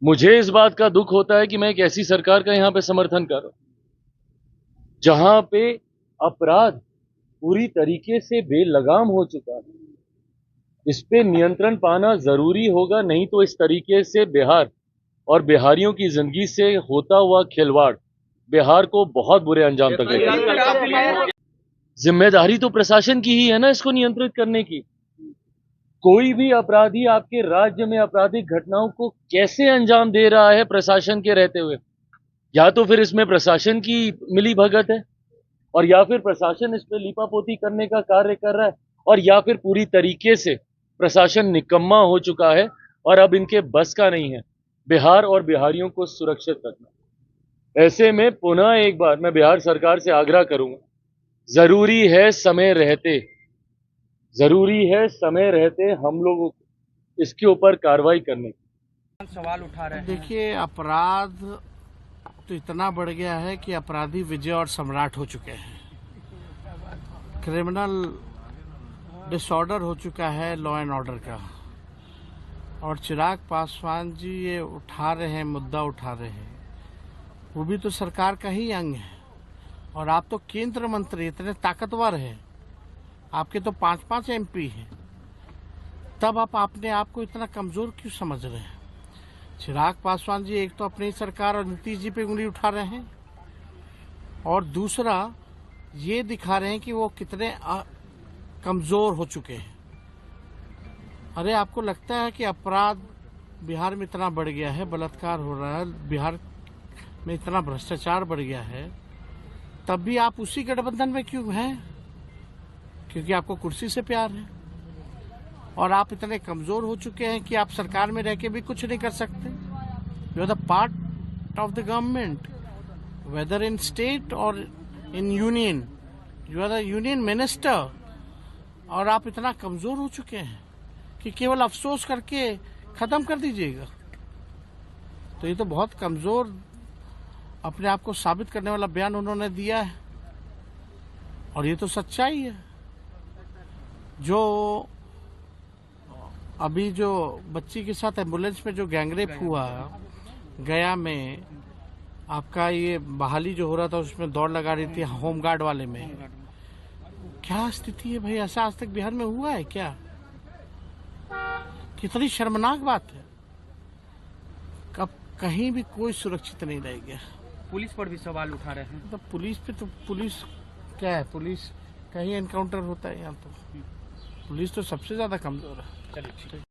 मुझे इस बात का दुख होता है कि मैं एक ऐसी सरकार का यहां पे समर्थन कर रहा हूं जहां पे अपराध पूरी तरीके से बेलगाम हो चुका है। इस पे नियंत्रण पाना जरूरी होगा, नहीं तो इस तरीके से बिहार और बिहारियों की जिंदगी से होता हुआ खिलवाड़ बिहार को बहुत बुरे अंजाम तक लेकर। जिम्मेदारी तो प्रशासन की ही है ना इसको नियंत्रित करने की। कोई भी अपराधी आपके राज्य में आपराधिक घटनाओं को कैसे अंजाम दे रहा है प्रशासन के रहते हुए, या तो फिर इसमें प्रशासन की मिली भगत है और या फिर प्रशासन इस पे लीपापोती करने का कार्य कर रहा है, और या फिर पूरी तरीके से प्रशासन निकम्मा हो चुका है और अब इनके बस का नहीं है बिहार और बिहारियों को सुरक्षित रखना। ऐसे में पुनः एक बार मैं बिहार सरकार से आग्रह करूंगा, जरूरी है समय रहते हम लोगों को इसके ऊपर कार्रवाई करने की। सवाल उठा रहे हैं। देखिए, अपराध तो इतना बढ़ गया है कि अपराधी विजय और सम्राट हो चुके हैं। क्रिमिनल डिसऑर्डर हो चुका है लॉ एंड ऑर्डर का, और चिराग पासवान जी ये उठा रहे हैं, मुद्दा उठा रहे हैं, वो भी तो सरकार का ही अंग है। और आप तो केंद्र मंत्री इतने ताकतवर हैं, आपके तो 5-5 MP हैं, तब आप अपने आप को इतना कमजोर क्यों समझ रहे हैं? चिराग पासवान जी एक तो अपनी सरकार और नीतीश जी पे उंगली उठा रहे हैं, और दूसरा ये दिखा रहे हैं कि वो कितने कमजोर हो चुके हैं। अरे, आपको लगता है कि अपराध बिहार में इतना बढ़ गया है, बलात्कार हो रहा है, बिहार में इतना भ्रष्टाचार बढ़ गया है, तब भी आप उसी गठबंधन में क्यों हैं? क्योंकि आपको कुर्सी से प्यार है, और आप इतने कमजोर हो चुके हैं कि आप सरकार में रह के भी कुछ नहीं कर सकते। You are the part of the government, whether in state और in union, you are the union minister, और आप इतना कमजोर हो चुके हैं कि केवल अफसोस करके खत्म कर दीजिएगा। तो ये तो बहुत कमजोर अपने आप को साबित करने वाला बयान उन्होंने दिया है, और ये तो सच्चाई है। जो अभी जो बच्ची के साथ एम्बुलेंस में जो गैंगरेप हुआ गया में, आपका ये बहाली जो हो रहा था उसमें दौड़ लगा रही थी होमगार्ड वाले में, क्या स्थिति है भाई? ऐसा आज तक बिहार में हुआ है क्या? कितनी शर्मनाक बात है। कब कहीं भी कोई सुरक्षित नहीं रह गया। पुलिस पर भी सवाल उठा रहे हैं। तो पुलिस पे तो पुलिस क्या है? पुलिस कहीं एनकाउंटर होता है यहाँ तो पुलिस तो सबसे ज्यादा कमजोर है। चलिए।